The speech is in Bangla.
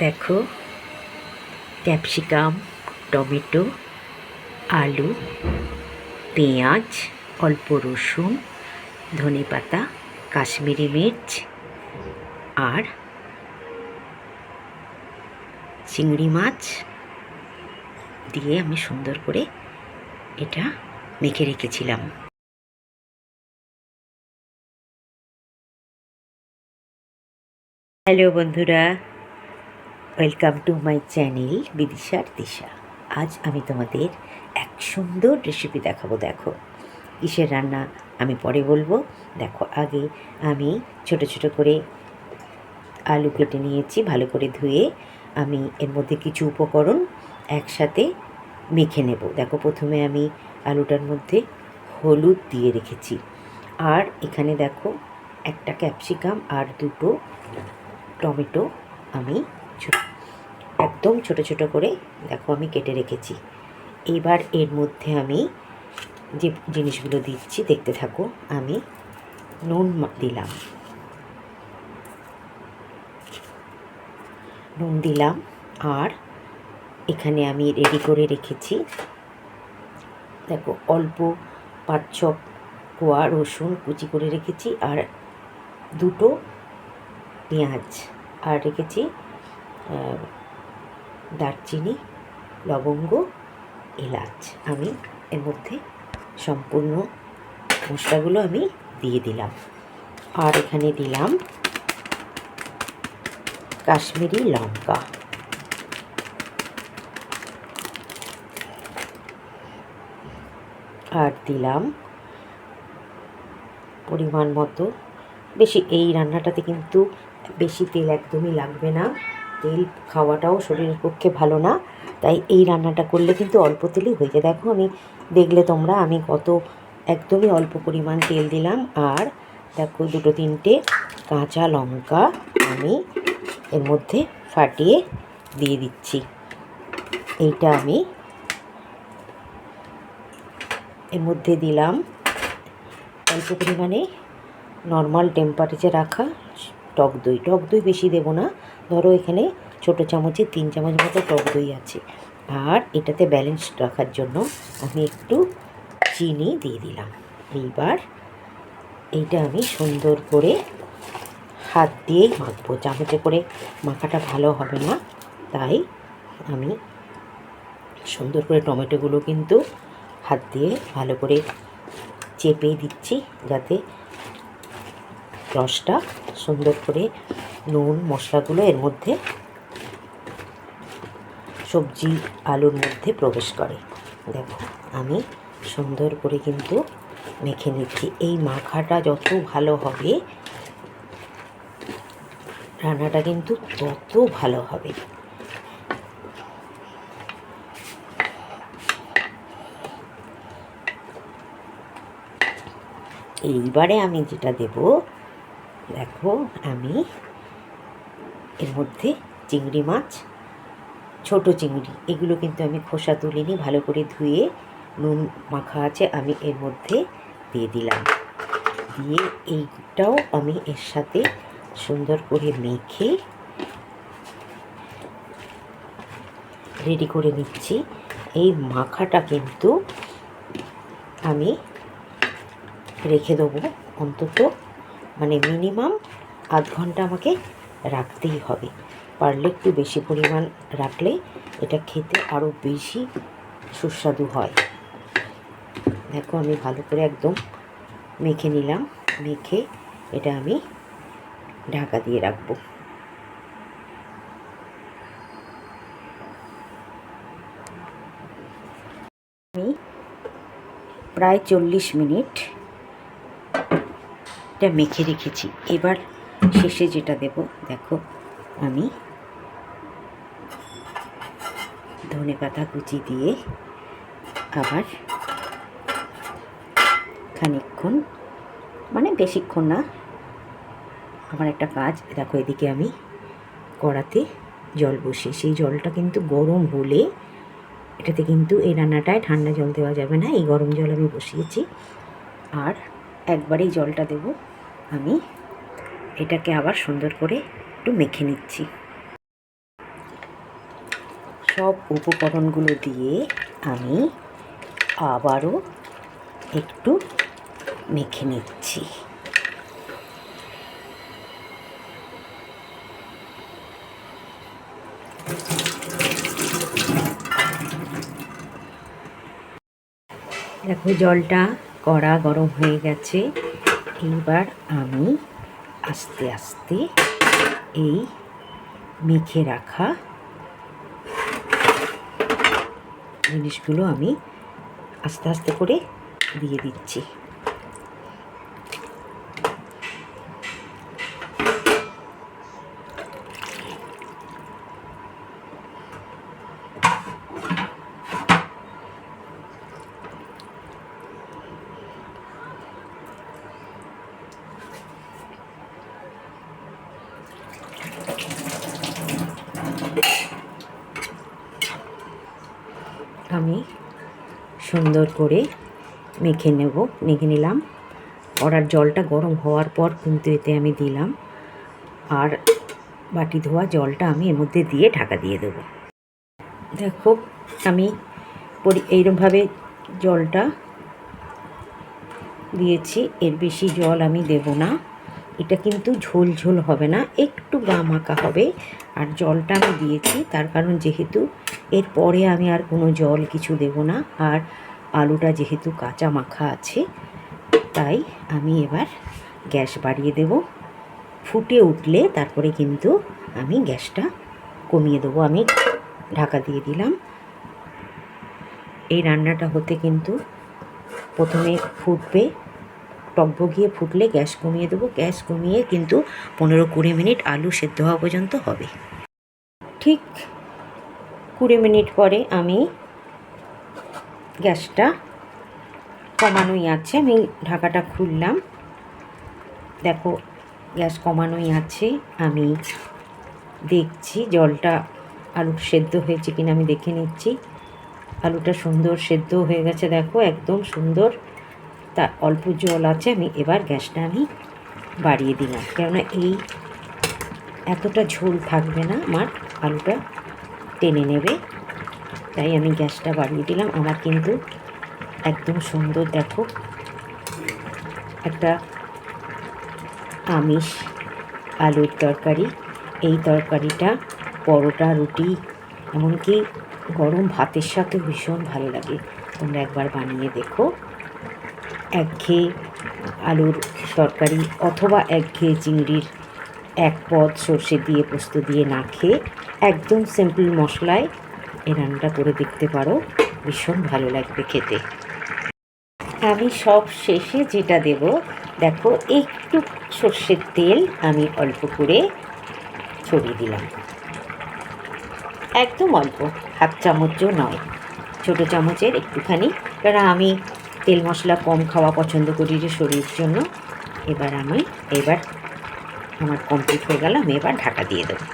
দেখো, ক্যাপসিকাম, টমেটো, আলু, পেঁয়াজ, অল্প রসুন, ধনেপাতা, কাশ্মীরি মির্চ আর চিংড়ি মাছ দিয়ে আমি সুন্দর করে এটা মেখে রেখেছিলাম। হ্যালো বন্ধুরা, ওয়েলকাম টু মাই চ্যানেল বিদিশার দিশা। আজ আমি তোমাদের এক সুন্দর রেসিপি দেখাবো। দেখো কিসের রান্না আমি পরে বলবো। দেখো, আগে আমি ছোট ছোট করে আলু কেটে নিয়েছি, ভালো করে ধুয়ে আমি এর মধ্যে কিছু উপকরণ একসাথে মেখে নেব। দেখো, প্রথমে আমি আলুটার মধ্যে হলুদ দিয়ে রেখেছি, আর এখানে দেখো একটা ক্যাপসিকাম আর দুটো টমেটো আমি একদম ছোট ছোট করে দেখো আমি কেটে রেখেছি। এবার এর মধ্যে আমি যে জিনিসগুলো দিচ্ছি দেখতে থাকো। আমি নুন দিলাম আর এখানে আমি রেডি করে রেখেছি দেখো অল্প 5-6 কোয়া রসুন কুচি করে রেখেছি, আর দুটো পেঁয়াজ, আর রেখেছি দারচিনি, লবঙ্গ, এলাচ। আমি এর মধ্যে সম্পূর্ণ মশলাগুলো আমি দিয়ে দিলাম। আর এখানে দিলাম কাশ্মীরি লঙ্কা, আর দিলাম পরিমাণ মতো, বেশি এই রান্নাটাতে কিন্তু বেশি তেল একদমই লাগবে না। তেল খাওয়াটাও শরীরের পক্ষে ভালো না, তাই এই রান্নাটা করলে কিন্তু অল্প তেলেই হয়ে যায়। দেখো আমি দেখলে তোমরা আমি একদমই অল্প পরিমাণ তেল দিলাম। আর দেখো 2-3টে কাঁচা লঙ্কা আমি এর মধ্যে ফাটিয়ে দিয়ে দিচ্ছি। এইটা আমি এর মধ্যে দিলাম অল্প পরিমাণে নর্মাল টেম্পারেচার রাখা টক দই। টক দই বেশি দেবো না, ধরো এখানে ছোটো চামচে 3 চামচ মতো টক দই আছে। আর এটাতে ব্যালেন্স রাখার জন্য আমি একটু চিনি দিয়ে দিলাম। এইবার এইটা আমি সুন্দর করে হাত দিয়েই মাখবো, চামচে করে মাখাটা ভালো হবে না। তাই আমি সুন্দর করে টমেটোগুলো কিন্তু হাত দিয়ে ভালো করে চেপে দিচ্ছি, যাতে রসটা সুন্দর করে নুন মশলাগুলো এর মধ্যে সবজি আলুর মধ্যে প্রবেশ করে। দেখো আমি সুন্দর করে কিন্তু মেখে নিচ্ছি। এই মাখাটা যত ভালো হবে রান্নাটা কিন্তু তত ভালো হবে। এইবারে আমি যেটা দেব, দেখো আমি এর মধ্যে চিংড়ি মাছ, ছোট চিংড়ি, এগুলো কিন্তু আমি খোসা তুলিনি, ভালো করে ধুয়ে নুন মাখা আছে, আমি এর মধ্যে দিয়ে দিলাম। দিয়ে এইটাও আমি এর সাথে সুন্দর করে মেখে রেডি করে নিচ্ছি। এই মাখাটা কিন্তু আমি রেখে দেবো অন্তত, মানে মিনিমাম আধ ঘন্টা আমাকে রাখতেই হবে। পারলে একটু বেশি পরিমাণ রাখলে এটা খেতে আরও বেশি সুস্বাদু হয়। দেখো আমি ভালো করে একদম মেখে নিলাম। মেখে এটা আমি ঢাকা দিয়ে রাখবো। আমি প্রায় 40 মিনিট এটা মেখে রেখেছি। এবার শেষে যেটা দেব, দেখো আমি ধনেপাতা কুচি দিয়ে আবার খানিকক্ষণ, মানে বেশিক্ষণ না, আমার একটা কাজ। দেখো এদিকে আমি কড়াতে জল বসিয়ে, সেই জলটা কিন্তু গরম হলে, এটাতে কিন্তু এই রান্নাটায় ঠান্ডা জল দেওয়া যাবে না, এই গরম জল আমি বসিয়েছি। আর একবারেই জলটা দেব। আমি এটাকে আবার সুন্দর করে একটু মেখে নিচ্ছি। সব উপকরণগুলো দিয়ে আমি আবারও একটু মেখে নিচ্ছি। দেখো জলটা কড়া গরম হয়ে গেছে। এইবার আমি আস্তে আস্তে এই মেখে রাখা জিনিসগুলো আমি আস্তে আস্তে করে দিয়ে দিচ্ছি। আমি সুন্দর করে মেখে নিলাম। কড়ার জলটা গরম হওয়ার পর কিন্তু এতে আমি দিলাম, আর বাটি ধোয়া জলটা আমি এর মধ্যে দিয়ে ঢাকা দিয়ে দেবো। দেখো আমি এইরকমভাবে জলটা দিয়েছি, এর বেশি জল আমি দেব না। এটা কিন্তু ঝোল ঝোল হবে না, একটু গা মাখা হবে। আর জলটা আমি দিয়েছি তার কারণ যেহেতু এরপরে আমি আর কোনো জল কিছু দেব না, আর আলুটা যেহেতু কাঁচা মাখা আছে, তাই আমি এবার গ্যাস বাড়িয়ে দেব। ফুটে উঠলে তারপরে কিন্তু আমি গ্যাসটা কমিয়ে দেবো। আমি ঢাকা দিয়ে দিলাম। এই রান্নাটা হতে কিন্তু প্রথমে ফুটবে, টকবগিয়ে ফুটলে গ্যাস কমিয়ে দেবো। গ্যাস কমিয়ে কিন্তু 15-20 মিনিট আলু সেদ্ধ হওয়া পর্যন্ত হবে। ঠিক 20 মিনিট পরে আমি গ্যাসটা কমানোই আছে, আমি ঢাকাটা খুললাম। দেখো গ্যাস কমানোই আছে। আমি দেখছি জলটা আলু সেদ্ধ হয়েছে কিনা, আমি দেখে নিচ্ছি। আলুটা সুন্দর সেদ্ধ হয়ে গেছে, দেখো একদম সুন্দর। তা অল্প জল আছে। আমি এবার গ্যাসটা বাড়িয়ে দিলাম, কেননা এই এতটা ঝোল থাকবে না, আমার আলুটা টেনে নেবে, তাই আমি গ্যাসটা বাড়িয়ে দিলাম। আমার কিন্তু একদম সুন্দর দেখো একটা আমিষ আলুর তরকারি। এই তরকারিটা পরোটা, রুটি, এমনকি গরম ভাতের সাথে ভীষণ ভালো লাগে। তোমরা একবার বানিয়ে দেখো। একঘেয়ে আলুর তরকারি অথবা একঘেয়ে চিংড়ির এক পদ সর্ষে দিয়ে পোস্ত দিয়ে না খেয়ে একদম সিম্পল মশলায় এই রান্নাটা করে দেখতে পারো, ভীষণ ভালো লাগবে খেতে। আমি সব শেষে যেটা দেব, দেখো একটু সর্ষের তেল আমি অল্প করে ছড়িয়ে দিলাম, একদম অল্প, হাফ চামচও নয়, ছোটো চামচের একটুখানি, কারণ আমি তেল মশলা কম খাওয়া পছন্দ করি যে শরীরের জন্য। এবার আমার কমপ্লিট হয়ে গেল। আমি এবার ঢাকা দিয়ে দেবো।